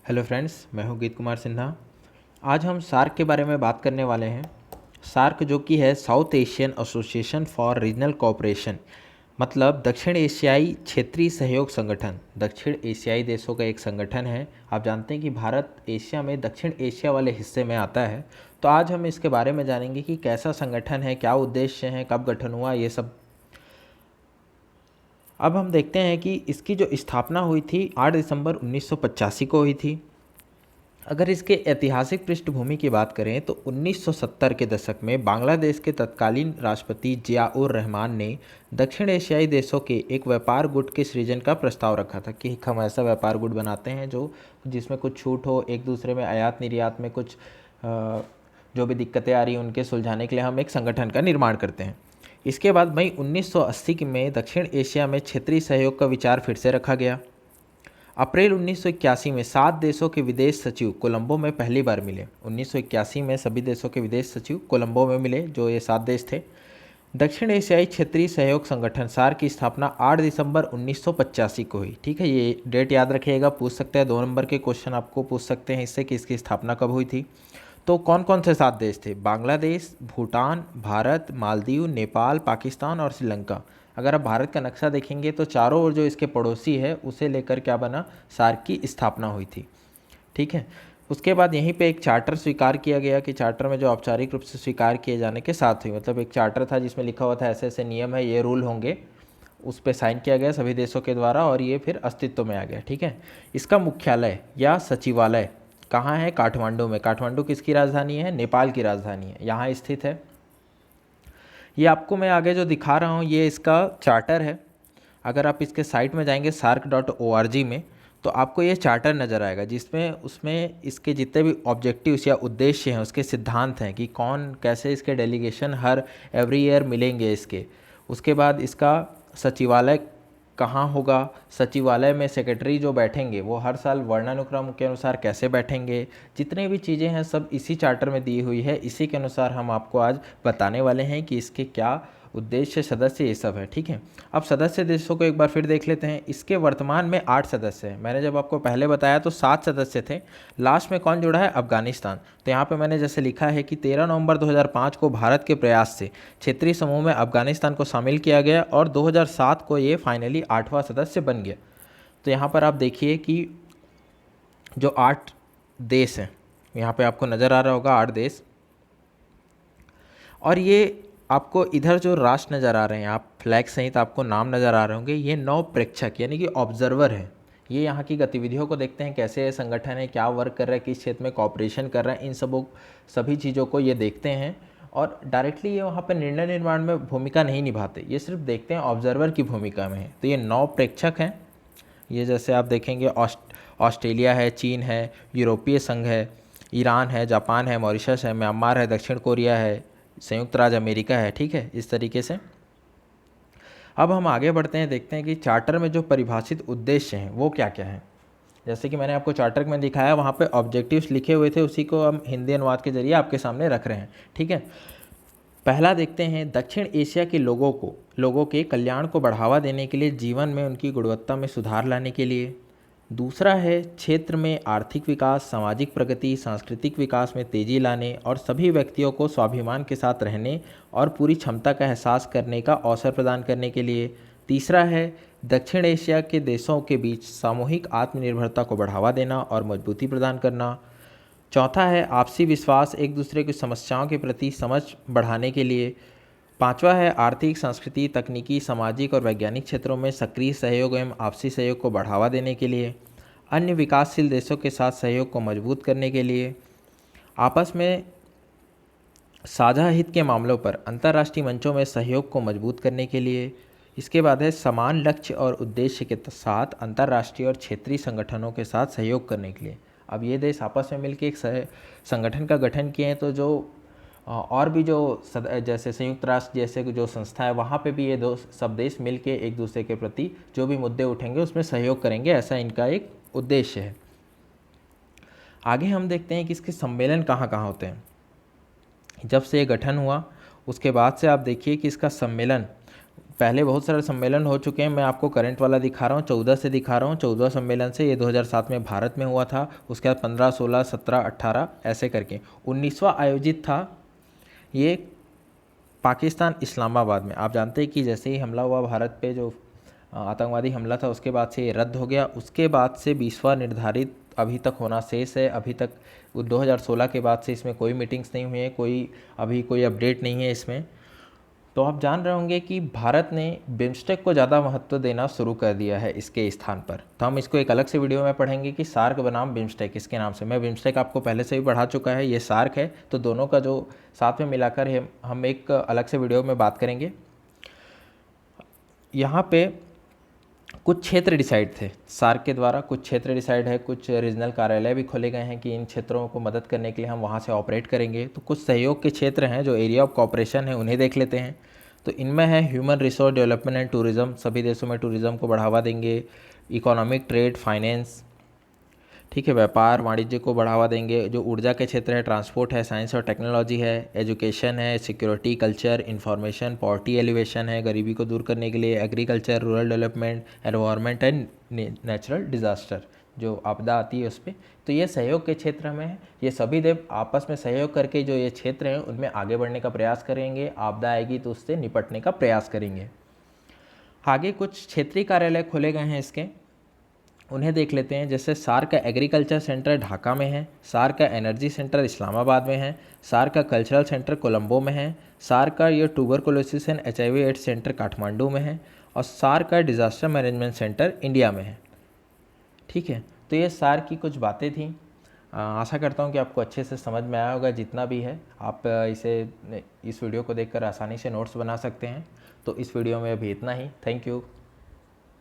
Hello friends, मैं हूं गीत कुमार सिन्हा। आज हम सार्क के बारे में बात करने वाले हैं। सार्क जो कि है south Asian association for regional cooperation, मतलब दक्षिण एशियाई क्षेत्रीय सहयोग संगठन। दक्षिण एशियाई देशों का एक संगठन है। आप जानते हैं कि भारत एशिया में दक्षिण एशिया वाले हिस्से में आता है। तो आज हम इसके बारे में जानेंगे कि कैसा संगठन है, क्या उद्देश्य हैं, कब गठन हुआ, ये सब। अब हम देखते हैं कि इसकी जो स्थापना हुई थी 8 दिसंबर 1985 को हुई थी। अगर इसके ऐतिहासिक पृष्ठभूमि की बात करें तो 1970 के दशक में बांग्लादेश के तत्कालीन राष्ट्रपति जियाउर रहमान ने दक्षिण एशियाई देशों के एक व्यापार गुट के सृजन का प्रस्ताव रखा था कि हम ऐसा व्यापार गुट बनाते हैं जिसमें कुछ छूट हो, एक दूसरे में आयात निर्यात में कुछ जो भी दिक्कतें आ रही हैं उनके सुलझाने के लिए हम एक संगठन का निर्माण करते हैं। इसके बाद मई 1980 में दक्षिण एशिया में क्षेत्रीय सहयोग का विचार फिर से रखा गया। अप्रैल 1981 में 7 देशों के विदेश सचिव कोलंबो में पहली बार मिले। 1981 में सभी देशों के विदेश सचिव कोलंबो में मिले, जो ये 7 देश थे। दक्षिण एशियाई क्षेत्रीय सहयोग संगठन सार्क की स्थापना 8 दिसंबर 1985 को हुई। ठीक है, ये डेट याद रखिएगा, पूछ सकते हैं। 2 नंबर के क्वेश्चन आपको पूछ सकते हैं इससे कि इसकी स्थापना कब हुई थी। तो कौन कौन से 7 देश थे? बांग्लादेश, भूटान, भारत, मालदीव, नेपाल, पाकिस्तान और श्रीलंका। अगर आप भारत का नक्शा देखेंगे तो चारों ओर जो इसके पड़ोसी है उसे लेकर क्या बना, सार्क की स्थापना हुई थी। ठीक है, उसके बाद यहीं पे एक चार्टर स्वीकार किया गया कि चार्टर में जो औपचारिक रूप से स्वीकार किए जाने के साथ हुई, मतलब एक चार्टर था जिसमें लिखा हुआ था ऐसे ऐसे नियम है, ये रूल होंगे, उस पर साइन किया गया सभी देशों के द्वारा और ये फिर अस्तित्व में आ गया। ठीक है, इसका मुख्यालय या सचिवालय कहाँ है? काठमांडू में। काठमांडू किसकी राजधानी है? नेपाल की राजधानी है, यहाँ स्थित है। ये आपको मैं आगे जो दिखा रहा हूँ ये इसका चार्टर है। अगर आप इसके साइट में जाएंगे sark.org में तो आपको ये चार्टर नज़र आएगा, जिसमें उसमें इसके जितने भी ऑब्जेक्टिव्स या उद्देश्य हैं, उसके सिद्धांत हैं कि कौन कैसे इसके डेलीगेशन हर एवरी ईयर मिलेंगे इसके। उसके बाद इसका सचिवालय कहाँ होगा, सचिवालय में सेक्रेटरी जो बैठेंगे वो हर साल वर्णानुक्रम के अनुसार कैसे बैठेंगे, जितने भी चीज़ें हैं सब इसी चार्टर में दी हुई है। इसी के अनुसार हम आपको आज बताने वाले हैं कि इसके क्या उद्देश्य, सदस्य, ये सब है। ठीक है, अब सदस्य देशों को एक बार फिर देख लेते हैं। इसके वर्तमान में 8 सदस्य हैं। मैंने जब आपको पहले बताया तो 7 सदस्य थे। लास्ट में कौन जुड़ा है? अफगानिस्तान। तो यहाँ पे मैंने जैसे लिखा है कि 13 नवंबर 2005 को भारत के प्रयास से क्षेत्रीय समूह में अफगानिस्तान को शामिल किया गया और 2007 को ये फाइनली 8वां सदस्य बन गया। तो यहाँ पर आप देखिए कि जो 8 देश हैं, यहाँ पे आपको नज़र आ रहा होगा 8 देश, और ये आपको इधर जो राष्ट्र नज़र आ रहे हैं, आप फ्लैग सहित आपको नाम नज़र आ रहे होंगे, ये 9 प्रेक्षक यानी कि ऑब्जर्वर हैं। ये यहाँ की गतिविधियों को देखते हैं, कैसे संगठन है, क्या वर्क कर रहा है, किस क्षेत्र में कॉपरेशन कर रहा है, इन सभी चीज़ों को ये देखते हैं। और डायरेक्टली ये वहाँ पर निर्णय निर्माण में भूमिका नहीं निभाते, ये सिर्फ देखते हैं, ऑब्जर्वर की भूमिका में है। तो ये 9 प्रेक्षक हैं। ये जैसे आप देखेंगे ऑस्ट्रेलिया है, चीन है, यूरोपीय संघ है, ईरान है, जापान है, मॉरिशस है, म्यांमार है, दक्षिण कोरिया है, संयुक्त राज्य अमेरिका है। ठीक है, इस तरीके से। अब हम आगे बढ़ते हैं, देखते हैं कि चार्टर में जो परिभाषित उद्देश्य हैं वो क्या क्या हैं। जैसे कि मैंने आपको चार्टर में दिखाया, वहाँ पे ऑब्जेक्टिव्स लिखे हुए थे, उसी को हम हिंदी अनुवाद के जरिए आपके सामने रख रहे हैं। ठीक है, पहला देखते हैं, दक्षिण एशिया के लोगों के कल्याण को बढ़ावा देने के लिए, जीवन में उनकी गुणवत्ता में सुधार लाने के लिए। दूसरा है क्षेत्र में आर्थिक विकास, सामाजिक प्रगति, सांस्कृतिक विकास में तेजी लाने और सभी व्यक्तियों को स्वाभिमान के साथ रहने और पूरी क्षमता का एहसास करने का अवसर प्रदान करने के लिए। तीसरा है दक्षिण एशिया के देशों के बीच सामूहिक आत्मनिर्भरता को बढ़ावा देना और मजबूती प्रदान करना। चौथा है आपसी विश्वास, एक दूसरे की समस्याओं के प्रति समझ बढ़ाने के लिए। पांचवा है आर्थिक, संस्कृति, तकनीकी, सामाजिक और वैज्ञानिक क्षेत्रों में सक्रिय सहयोग एवं आपसी सहयोग को बढ़ावा देने के लिए। अन्य विकासशील देशों के साथ सहयोग को मजबूत करने के लिए। आपस में साझा हित के मामलों पर अंतर्राष्ट्रीय मंचों में सहयोग को मजबूत करने के लिए। इसके बाद है समान लक्ष्य और उद्देश्य के साथ अंतर्राष्ट्रीय और क्षेत्रीय संगठनों के साथ सहयोग करने के लिए। अब ये देश आपस में मिलकर एक संगठन का गठन किए हैं, तो जो और भी जो जैसे संयुक्त राष्ट्र जैसे जो संस्था है, वहाँ पे भी ये सब देश मिल के एक दूसरे के प्रति जो भी मुद्दे उठेंगे उसमें सहयोग करेंगे, ऐसा इनका एक उद्देश्य है। आगे हम देखते हैं कि इसके सम्मेलन कहाँ कहाँ होते हैं। जब से ये गठन हुआ उसके बाद से आप देखिए कि इसका सम्मेलन पहले बहुत सारे सम्मेलन हो चुके हैं, मैं आपको करंट वाला दिखा रहा हूँ, 14 से दिखा रहा हूँ। 14 सम्मेलन से ये 2007 में भारत में हुआ था, उसके बाद 15, 16, 17, 18 ऐसे करके 19वां आयोजित था ये पाकिस्तान इस्लामाबाद में। आप जानते हैं कि जैसे ही हमला हुआ भारत पे, जो आतंकवादी हमला था, उसके बाद से ये रद्द हो गया। उसके बाद से 20वां निर्धारित अभी तक होना शेष है। अभी तक 2016 के बाद से इसमें कोई मीटिंग्स नहीं हुई है, अभी कोई अपडेट नहीं है इसमें। तो आप जान रहे होंगे कि भारत ने बिम्स्टेक को ज़्यादा महत्व देना शुरू कर दिया है इसके स्थान पर। तो हम इसको एक अलग से वीडियो में पढ़ेंगे कि सार्क बनाम बिम्स्टेक, इसके नाम से। मैं बिम्स्टेक आपको पहले से भी पढ़ा चुका है, ये सार्क है। तो दोनों का जो साथ में मिलाकर है, हम एक अलग से वीडियो में बात करेंगे। यहाँ पे कुछ क्षेत्र डिसाइड थे सार्क के द्वारा, कुछ क्षेत्र डिसाइड है, कुछ रीजनल कार्यालय भी खोले गए हैं कि इन क्षेत्रों को मदद करने के लिए हम वहाँ से ऑपरेट करेंगे। तो कुछ सहयोग के क्षेत्र हैं जो एरिया ऑफ कॉपरेशन है, उन्हें देख लेते हैं। तो इनमें है human resource development and tourism, सभी देशों में टूरिज़्म को बढ़ावा देंगे। इकोनॉमिक, ट्रेड, फाइनेंस, ठीक है, व्यापार वाणिज्य को बढ़ावा देंगे। जो ऊर्जा के क्षेत्र है, ट्रांसपोर्ट है, साइंस और टेक्नोलॉजी है, एजुकेशन है, security, culture, information, poverty alleviation है, गरीबी को दूर करने के लिए, agriculture, rural development, environment and natural disaster, जो आपदा आती है उस पर। तो ये सहयोग के क्षेत्र में है। ये सभी देश आपस में सहयोग करके जो ये क्षेत्र हैं उनमें आगे बढ़ने का प्रयास करेंगे। आपदा आएगी तो उससे निपटने का प्रयास करेंगे। आगे कुछ क्षेत्रीय कार्यालय खोले गए हैं इसके, उन्हें देख लेते हैं। जैसे सार्क का एग्रीकल्चर सेंटर ढाका में है, सार्क का एनर्जी सेंटर इस्लामाबाद में है, सार्क का कल्चरल सेंटर कोलंबो में है, सार्क का ये tuberculosis and HIV AIDS centre Kathmandu में है, और सार्क का डिज़ास्टर मैनेजमेंट सेंटर इंडिया में है। ठीक है, तो ये सार्क की कुछ बातें थी। आशा करता हूँ कि आपको अच्छे से समझ में आया होगा। जितना भी है आप इस वीडियो को देखकर आसानी से नोट्स बना सकते हैं। तो इस वीडियो में अभी इतना ही। Thank you.